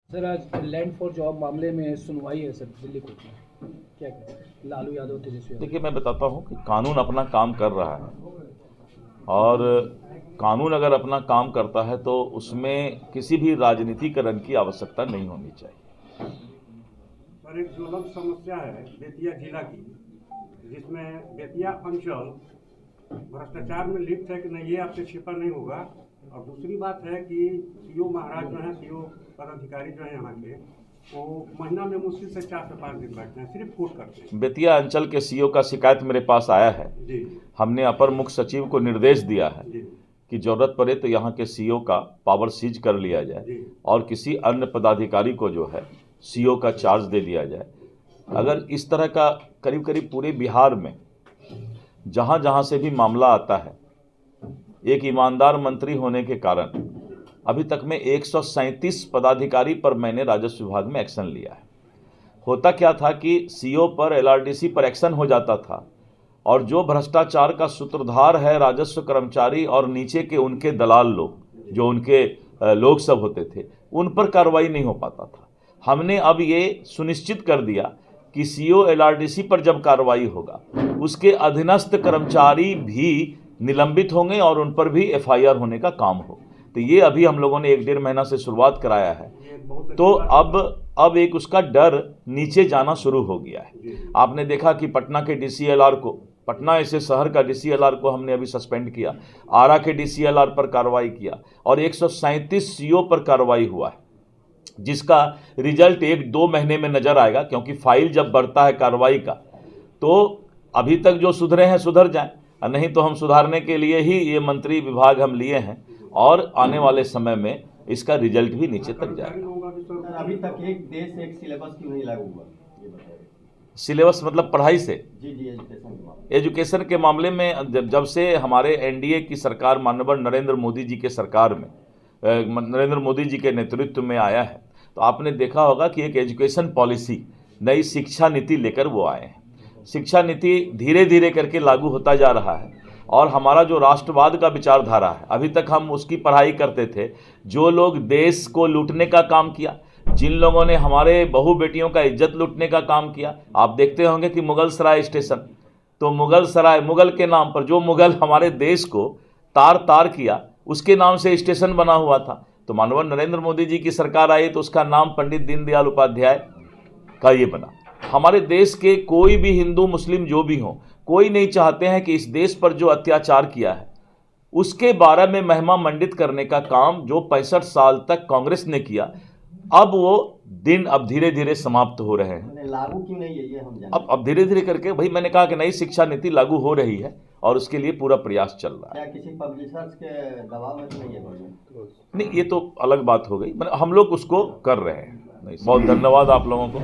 Sir, आज land for job मामले में सुनवाई है सर दिल्ली कोर्ट में, क्या कहें? लालू यादव, तेजस्वी यादव। देखिए, मैं बताता हूँ कि कानून अपना काम कर रहा है और कानून अगर अपना काम करता है तो उसमें किसी भी राजनीतिकरण की आवश्यकता नहीं होनी चाहिए। सर, एक ज्वलंत समस्या है बेतिया जिला की, जिसमें बेतिया अंचल भ्रष्टाचार में लिप्त है कि नहीं, ये आपसे छिपा नहीं होगा। और दूसरी बात है कि सीओ महाराज जो है, सीओ पदाधिकारी जो है यहाँ के, वो महीना में मुश्किल से 4 से 5 दिन बैठते हैं, सिर्फ कोर्ट करते हैं। बेतिया अंचल के सीओ का शिकायत मेरे पास आया है जी हमने अपर मुख्य सचिव को निर्देश दिया है जी कि जरूरत पड़े तो यहाँ के सीओ का पावर सीज कर लिया जाए जी और किसी अन्य पदाधिकारी को जो है सीओ का चार्ज दे दिया जाए। अगर इस तरह का करीब करीब पूरे बिहार में जहाँ जहाँ से भी मामला आता है, एक ईमानदार मंत्री होने के कारण अभी तक में 137 पदाधिकारी पर मैंने राजस्व विभाग में एक्शन लिया है। होता क्या था कि सीओ पर, एलआरडीसी पर एक्शन हो जाता था और जो भ्रष्टाचार का सूत्रधार है राजस्व कर्मचारी और नीचे के उनके दलाल लोग, जो उनके लोग सब होते थे, उन पर कार्रवाई नहीं हो पाता था। हमने अब ये सुनिश्चित कर दिया कि सीओ एलआरडीसी पर जब कार्रवाई होगा उसके अधीनस्थ कर्मचारी भी निलंबित होंगे और उन पर भी एफआईआर होने का काम हो। तो ये अभी हम लोगों ने 1-1.5 महीना से शुरुआत कराया है, तो अब एक उसका डर नीचे जाना शुरू हो गया है। आपने देखा कि पटना के डीसीएलआर को, पटना ऐसे शहर का डीसीएलआर को हमने अभी सस्पेंड किया, आरा के डीसीएलआर पर कार्रवाई किया और 137 सीओ पर कार्रवाई हुआ है, जिसका रिजल्ट 1-2 महीने में नजर आएगा। क्योंकि फाइल जब बढ़ता है कार्रवाई का, तो अभी तक जो सुधरे हैं सुधर जाएं, नहीं तो हम सुधारने के लिए ही ये मंत्री विभाग हम लिए हैं और आने वाले समय में इसका रिजल्ट भी नीचे तक जाएगा। अभी तक एक देश एक सिलेबस क्यों नहीं लागू हुआ, ये बताइए। सिलेबस मतलब पढ़ाई से? जी एजुकेशन के मामले में जब से हमारे एनडीए की सरकार, माननीय नरेंद्र मोदी जी के सरकार में, नरेंद्र मोदी जी के नेतृत्व में आया है, तो आपने देखा होगा कि एक एजुकेशन पॉलिसी, नई शिक्षा नीति लेकर वो आए हैं। शिक्षा नीति धीरे धीरे करके लागू होता जा रहा है और हमारा जो राष्ट्रवाद का विचारधारा है, अभी तक हम उसकी पढ़ाई करते थे। जो लोग देश को लूटने का काम किया, जिन लोगों ने हमारे बहू बेटियों का इज्जत लूटने का काम किया, आप देखते होंगे कि मुगल सराय स्टेशन, तो मुगल सराय, मुगल के नाम पर, जो मुगल हमारे देश को तार तार किया, उसके नाम से स्टेशन बना हुआ था। तो माननीय नरेंद्र मोदी जी की सरकार आई तो उसका नाम पंडित दीनदयाल उपाध्याय का ये बना। हमारे देश के कोई भी हिंदू मुस्लिम जो भी हो, कोई नहीं चाहते हैं कि इस देश पर जो अत्याचार किया है उसके बारे में महिमा मंडित करने का काम जो 65 साल तक कांग्रेस ने किया, अब वो दिन अब धीरे धीरे समाप्त हो रहे हैं। लागू क्यों नहीं है ये हम जानते हैं। अब धीरे धीरे करके, भाई मैंने कहा कि नई शिक्षा नीति लागू हो रही है और उसके लिए पूरा प्रयास चल रहा है। क्या किसी पब्लिशर्स के दबाव में तो नहीं है गवर्नमेंट? नहीं, ये तो अलग बात हो गई, मतलब हम लोग उसको कर रहे हैं। बहुत धन्यवाद आप लोगों को।